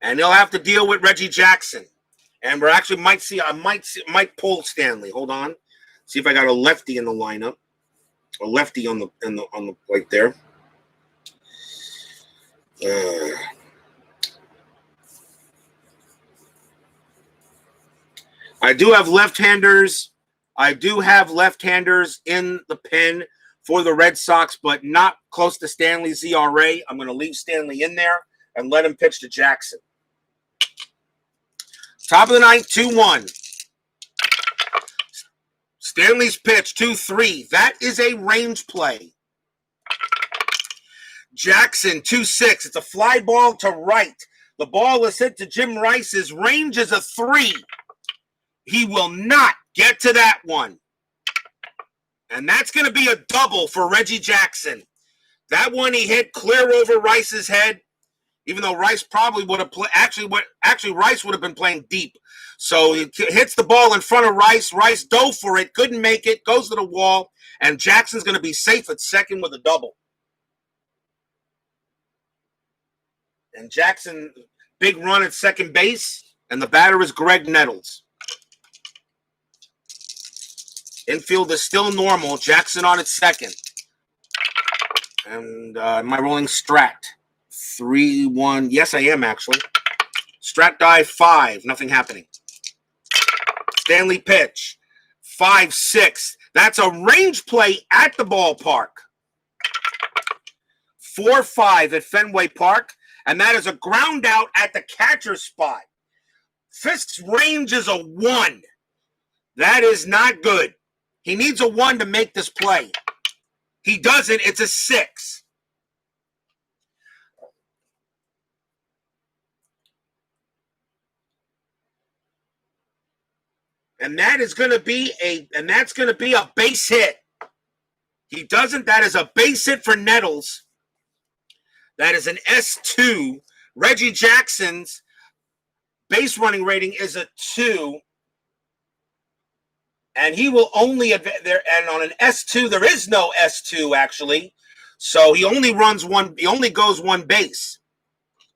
And he'll have to deal with Reggie Jackson. And we're actually might pull Stanley. Hold on. See if I got a lefty in the lineup. A lefty on the plate there. I do have left-handers. I do have left-handers in the pen for the Red Sox, but not close to Stanley's ERA. I'm going to leave Stanley in there and let him pitch to Jackson. Top of the ninth, 2-1. Stanley's pitch, 2-3. That is a range play. Jackson, 2-6. It's a fly ball to right. The ball is hit to Jim Rice's range is a 3. He will not get to that one. And that's going to be a double for Reggie Jackson. That one he hit clear over Rice's head, even though Rice probably would have played. Actually, Rice would have been playing deep. So he hits the ball in front of Rice. Rice dove for it, couldn't make it, goes to the wall, and Jackson's going to be safe at second with a double. And Jackson, big run at second base, and the batter is Greg Nettles. Infield is still normal. Jackson on at second. And am I rolling Strat? 3-1. Yes, I am, actually. Strat dive 5. Nothing happening. Stanley pitch. 5-6. That's a range play at the ballpark. 4-5 at Fenway Park. And that is a ground out at the catcher spot. Fisk's range is a 1. That is not good. He needs a 1 to make this play. He doesn't. It's a 6. And that's going to be a base hit. He doesn't. That is a base hit for Nettles. That is an S2. Reggie Jackson's base running rating is a 2. And he will only there. And on an S2, there is no S2 actually. So he only runs one. He only goes one base.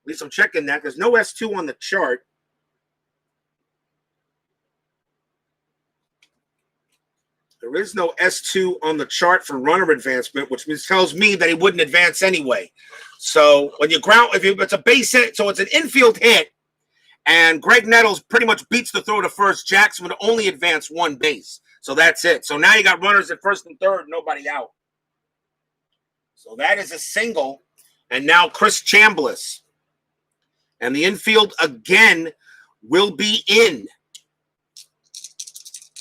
At least I'm checking that. There's no S2 on the chart. There is no S2 on the chart for runner advancement, which tells me that he wouldn't advance anyway. So when you ground, it's a base hit, so it's an infield hit, and Greg Nettles pretty much beats the throw to first. Jackson would only advance one base. So that's it. So now you got runners at first and third, nobody out. So that is a single. And now Chris Chambliss. And the infield again will be in.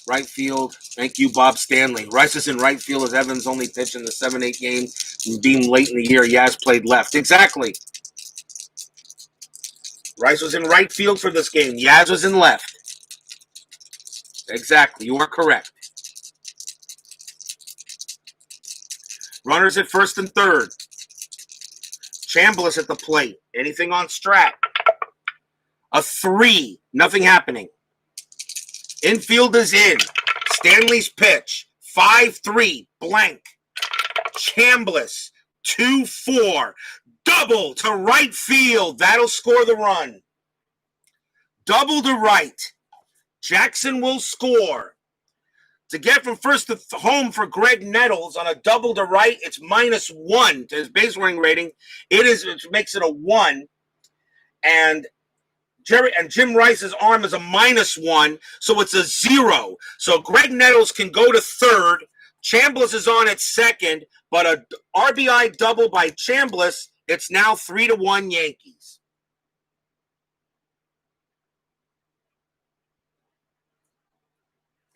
Right field. Thank you, Bob Stanley. Rice is in right field as Evans only pitched in the 7-8 game and deemed late in the year. Yaz played left. Exactly. Rice was in right field for this game. Yaz was in left. Exactly. You are correct. Runners at first and third. Chambliss at the plate. Anything on Strat? A 3. Nothing happening. Infield is in. Stanley's pitch. 5-3. Blank. Chambliss. 2-4. Double to right field. That'll score the run. Double to right. Jackson will score To get from first to home for Greg Nettles on a double to right, it's -1 to his base running rating. It makes it a 1. And Jim Rice's arm is a -1, so it's a 0. So Greg Nettles can go to third. Chambliss is on at second, but a RBI double by Chambliss, it's now 3-1 Yankees.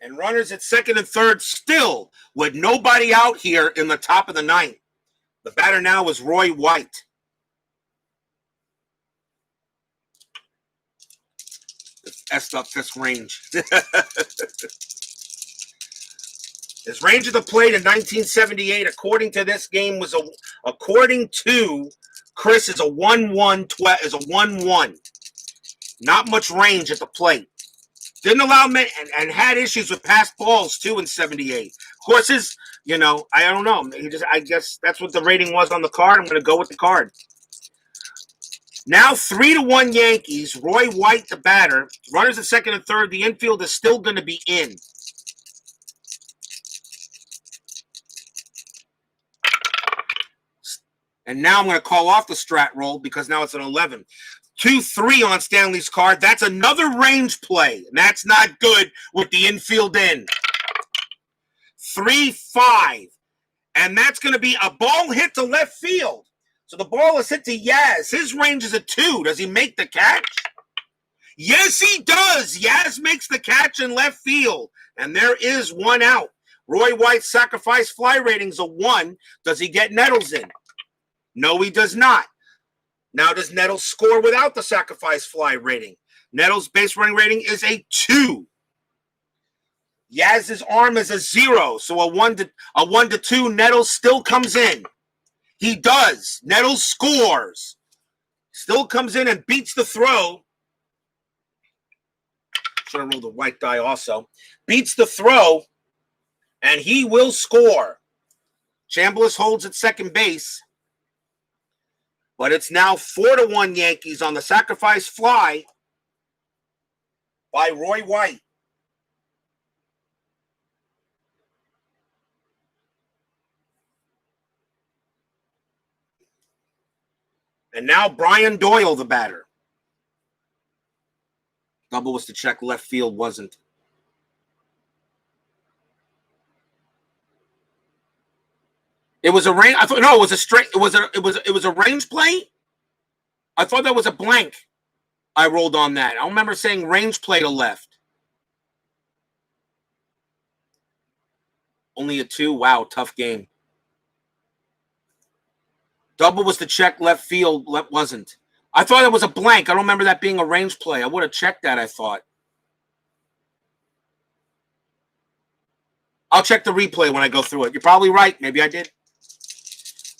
And runners at second and third still with nobody out here in the top of the ninth. The batter now is Roy White. Effed up this range. His range of the plate in 1978, according to this game, according to Chris, is a 1-1. Not much range at the plate. Didn't allow many, and had issues with passed balls too in 78. Of course, I don't know. I guess that's what the rating was on the card. I'm going to go with the card. Now 3-1 Yankees. Roy White, the batter. Runners at second and third. The infield is still going to be in. And now I'm going to call off the strat roll because now it's an 11. 2-3 on Stanley's card. That's another range play. And that's not good with the infield in. 3-5. And that's going to be a ball hit to left field. So the ball is hit to Yaz. His range is a 2. Does he make the catch? Yes, he does. Yaz makes the catch in left field. And there is one out. Roy White's sacrifice fly rating's a 1. Does he get Nettles in? No, he does not. Now, does Nettles score without the sacrifice fly rating? Nettles' base running rating is a 2. Yaz's arm is a 0, so a 1 to 2. Nettles still comes in. He does. Nettles scores. Still comes in and beats the throw. Should have rolled a white die also. Beats the throw, and he will score. Chambliss holds at second base. But it's now 4-1 Yankees on the sacrifice fly by Roy White. And now Brian Doyle, the batter. Double was to check left field, wasn't. It was a range. I thought no, it was a straight. It was a range play. I thought that was a blank. I rolled on that. I remember saying range play to left. Only a 2. Wow, tough game. Double was to check left field. Wasn't. I thought it was a blank. I don't remember that being a range play. I would have checked that, I thought. I'll check the replay when I go through it. You're probably right. Maybe I did.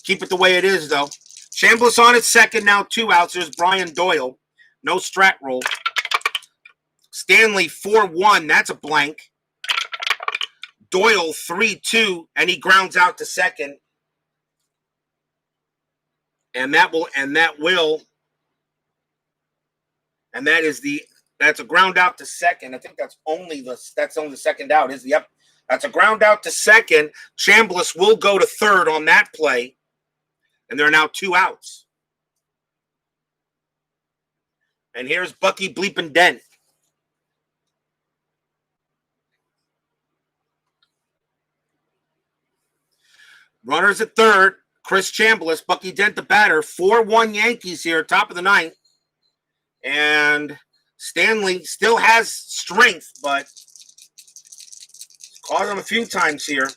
Keep it the way it is, though. Chambliss on at second, now 2 outs. There's Brian Doyle. No strat roll. Stanley 4-1. That's a blank. Doyle 3-2, and he grounds out to second. That's a ground out to second. I think that's only the second out. Yep. That's a ground out to second. Chambliss will go to third on that play. And there are now 2 outs. And here's Bucky bleeping Dent. Runners at third. Chris Chambliss, Bucky Dent, the batter. 4-1 Yankees here, top of the ninth. And Stanley still has strength, but caught him a few times here.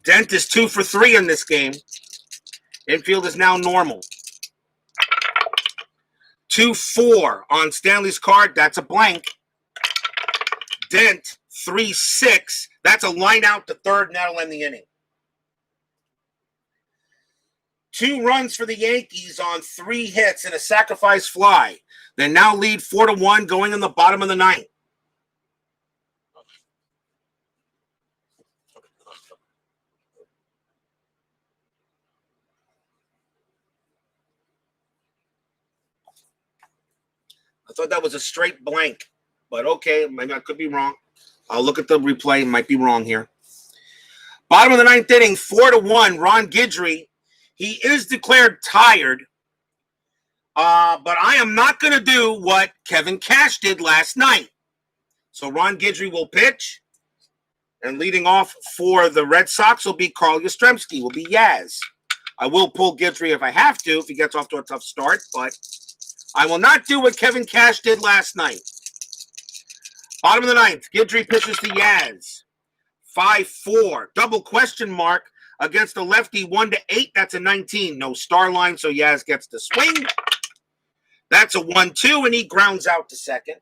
Dent is 2 for 3 in this game. Infield is now normal. 2-4 on Stanley's card. That's a blank. Dent 3-6. That's a line out to third, and that'll end the inning. 2 runs for the Yankees on 3 hits and a sacrifice fly. They now lead 4-1 going in the bottom of the ninth. I thought that was a straight blank, but okay, maybe I could be wrong. I'll look at the replay. Might be wrong here. Bottom of the ninth inning, 4-1. Ron Guidry, he is declared tired, but I am not going to do what Kevin Cash did last night. So Ron Guidry will pitch, and leading off for the Red Sox will be Carl Yastrzemski, will be Yaz. I will pull Guidry if I have to, if he gets off to a tough start, but I will not do what Kevin Cash did last night. Bottom of the ninth, Guidry pitches to Yaz. 5-4. Double question mark against the lefty, 1-8. That's a 19. No star line, so Yaz gets the swing. That's a 1-2, and he grounds out to second.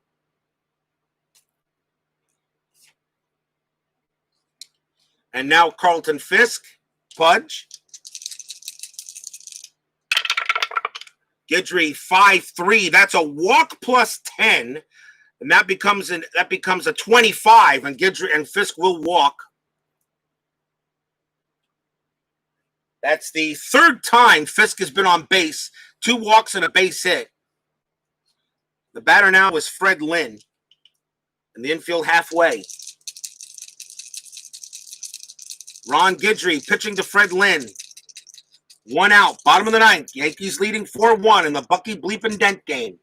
And now Carlton Fisk, Pudge. Guidry 5-3. That's a walk plus 10. And that becomes a 25, and Guidry and Fisk will walk. That's the third time Fisk has been on base. 2 walks and a base hit. The batter now is Fred Lynn in the infield halfway. Ron Guidry pitching to Fred Lynn. 1 out. Bottom of the ninth. Yankees leading 4-1 in the Bucky bleeping Dent game.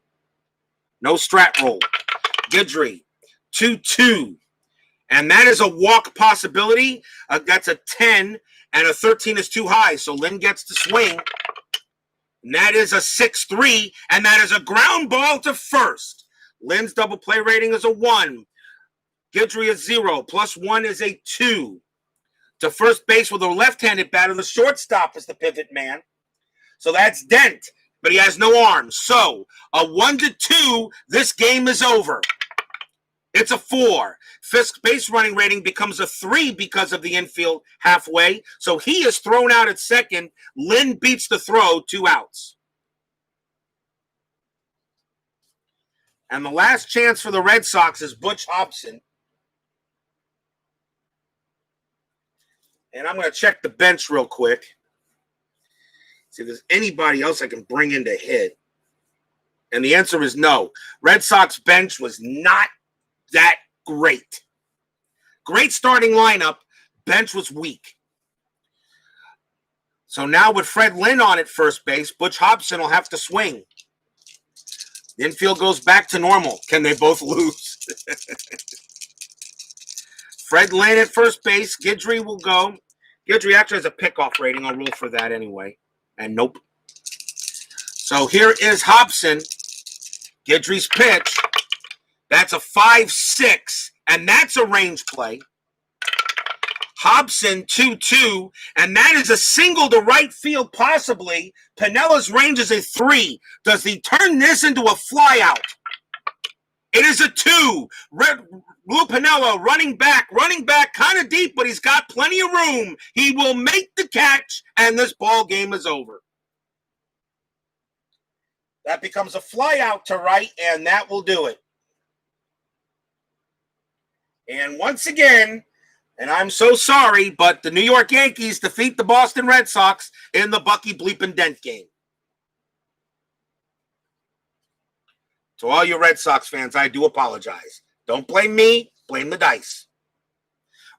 No strat roll. Guidry, 2-2. And that is a walk possibility. That's a 10, and a 13 is too high. So Lynn gets the swing. And that is a 6-3, and that is a ground ball to first. Lynn's double play rating is a 1. Guidry is 0. Plus 1 is a 2. To first base with a left-handed batter. The shortstop is the pivot man. So that's Dent, but he has no arms. So a 1-2, this game is over. It's a 4. Fisk's base running rating becomes a 3 because of the infield halfway. So he is thrown out at second. Lynn beats the throw, 2 outs. And the last chance for the Red Sox is Butch Hobson. And I'm going to check the bench real quick. See if there's anybody else I can bring in to hit. And the answer is no. Red Sox bench was not that great. Great starting lineup. Bench was weak. So now with Fred Lynn on at first base, Butch Hobson will have to swing. The infield goes back to normal. Can they both lose? Fred Lynn at first base. Guidry will go. Guidry actually has a pickoff rating. I'll rule for that anyway. And nope. So here is Hobson. Guidry's pitch. That's a 5-6, and that's a range play. Hobson, 2-2, and that is a single to right field possibly. Pinella's range is a 3. Does he turn this into a flyout? It is a 2. Lou Piniella running back kind of deep, but he's got plenty of room. He will make the catch, and this ball game is over. That becomes a flyout to right, and that will do it. And once again, and I'm so sorry, but the New York Yankees defeat the Boston Red Sox in the Bucky bleeping Dent game. To all you Red Sox fans, I do apologize. Don't blame me, blame the dice.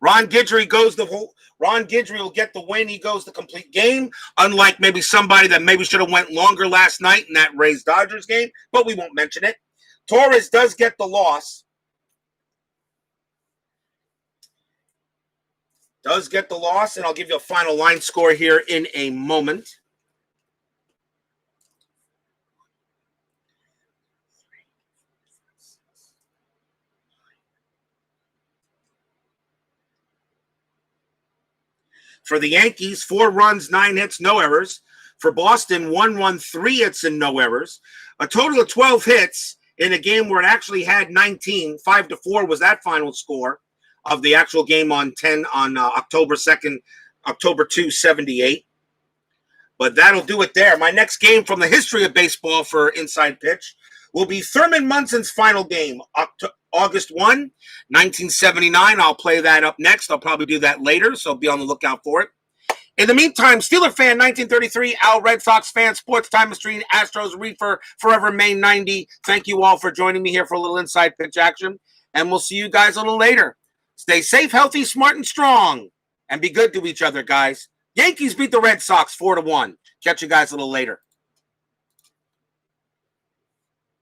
Ron Guidry will get the win. He goes the complete game, unlike maybe somebody that maybe should have went longer last night in that Rays-Dodgers game, but we won't mention it. Torres does get the loss. And I'll give you a final line score here in a moment. For the Yankees, 4 runs, 9 hits, no errors. For Boston, 1 run, 3 hits, and no errors. A total of 12 hits in a game where it actually had 19. 5-4 was that final score of the actual game on October 2nd, October 2, 78. But that'll do it there. My next game from the history of baseball for Inside Pitch will be Thurman Munson's final game, August 1, 1979. I'll play that up next. I'll probably do that later, so be on the lookout for it. In the meantime, Steeler fan 1933, Al Red Sox fan, Sports Time Machine, Astros Reefer, Forever Main 90. Thank you all for joining me here for a little inside pitch action. And we'll see you guys a little later. Stay safe, healthy, smart, and strong. And be good to each other, guys. Yankees beat the Red Sox 4-1. Catch you guys a little later.